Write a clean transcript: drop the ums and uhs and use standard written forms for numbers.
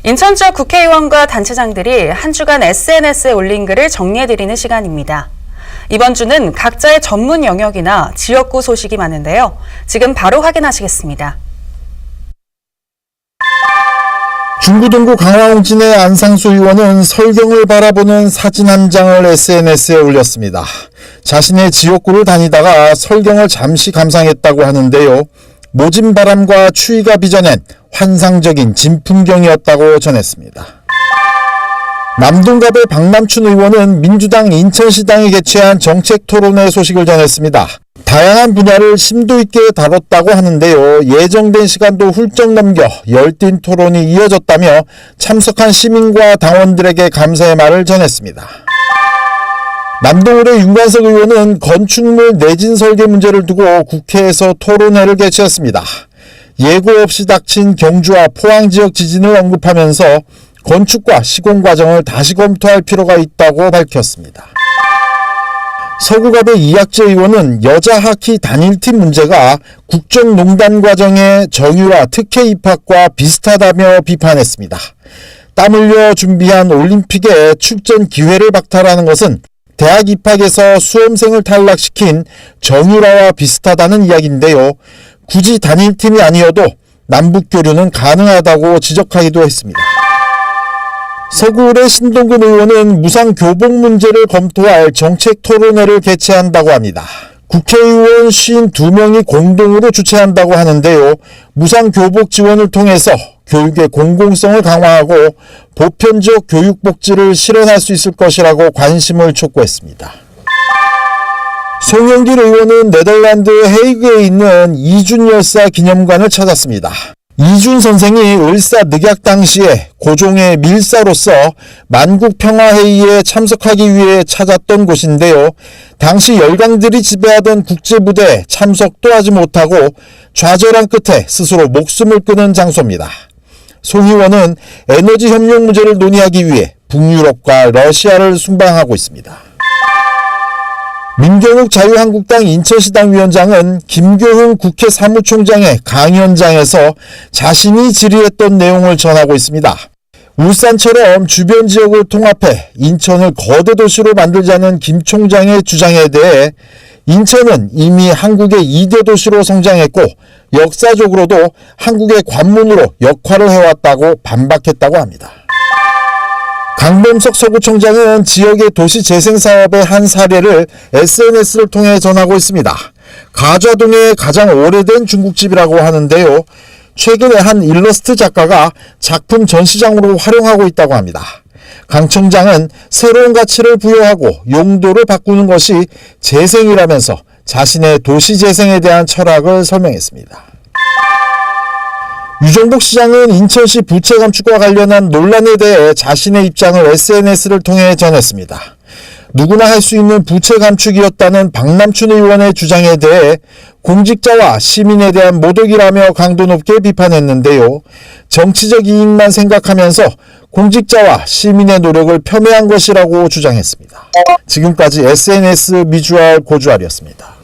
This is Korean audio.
인천 지역 국회의원과 단체장들이 한 주간 SNS에 올린 글을 정리해드리는 시간입니다. 이번 주는 각자의 전문 영역이나 지역구 소식이 많은데요. 지금 바로 확인하시겠습니다. 중부동구 강화홍진의 안상수 의원은 설경을 바라보는 사진 한 장을 SNS에 올렸습니다. 자신의 지역구를 다니다가 설경을 잠시 감상했다고 하는데요. 모진 바람과 추위가 빚어낸 환상적인 진풍경이었다고 전했습니다. 남동갑의 박남춘 의원은 민주당 인천시당이 개최한 정책토론회 소식을 전했습니다. 다양한 분야를 심도 있게 다뤘다고 하는데요. 예정된 시간도 훌쩍 넘겨 열띤 토론이 이어졌다며 참석한 시민과 당원들에게 감사의 말을 전했습니다. 남동울의 윤관석 의원은 건축물 내진 설계 문제를 두고 국회에서 토론회를 개최했습니다. 예고 없이 닥친 경주와 포항 지역 지진을 언급하면서 건축과 시공 과정을 다시 검토할 필요가 있다고 밝혔습니다. 서구갑의 이학재 의원은 여자 하키 단일팀 문제가 국정농단 과정의 정유라 특혜 입학과 비슷하다며 비판했습니다. 땀 흘려 준비한 올림픽에 출전 기회를 박탈하는 것은 대학 입학에서 수험생을 탈락시킨 정유라와 비슷하다는 이야기인데요. 굳이 단일팀이 아니어도 남북교류는 가능하다고 지적하기도 했습니다. 서구울의 신동근 의원은 무상교복 문제를 검토할 정책토론회를 개최한다고 합니다. 국회의원 52명이 공동으로 주최한다고 하는데요. 무상교복 지원을 통해서 교육의 공공성을 강화하고 보편적 교육복지를 실현할 수 있을 것이라고 관심을 촉구했습니다. 송영길 의원은 네덜란드 헤이그에 있는 이준 열사 기념관을 찾았습니다. 이준 선생이 을사늑약 당시에 고종의 밀사로서 만국평화회의에 참석하기 위해 찾았던 곳인데요. 당시 열강들이 지배하던 국제부대에 참석도 하지 못하고 좌절한 끝에 스스로 목숨을 끊은 장소입니다. 송 의원은 에너지 협력 문제를 논의하기 위해 북유럽과 러시아를 순방하고 있습니다. 민경욱 자유한국당 인천시당 위원장은 김교훈 국회 사무총장의 강의 현장에서 자신이 질의했던 내용을 전하고 있습니다. 울산처럼 주변 지역을 통합해 인천을 거대 도시로 만들자는 김 총장의 주장에 대해 인천은 이미 한국의 2대 도시로 성장했고 역사적으로도 한국의 관문으로 역할을 해왔다고 반박했다고 합니다. 강범석 서구청장은 지역의 도시 재생 사업의 한 사례를 SNS를 통해 전하고 있습니다. 가좌동의 가장 오래된 중국집이라고 하는데요. 최근에 한 일러스트 작가가 작품 전시장으로 활용하고 있다고 합니다. 강 청장은 새로운 가치를 부여하고 용도를 바꾸는 것이 재생이라면서 자신의 도시 재생에 대한 철학을 설명했습니다. 유정복 시장은 인천시 부채 감축과 관련한 논란에 대해 자신의 입장을 SNS를 통해 전했습니다. 누구나 할 수 있는 부채 감축이었다는 박남춘 의원의 주장에 대해 공직자와 시민에 대한 모독이라며 강도 높게 비판했는데요. 정치적 이익만 생각하면서 공직자와 시민의 노력을 폄훼한 것이라고 주장했습니다. 지금까지 SNS 미주알 고주알이었습니다.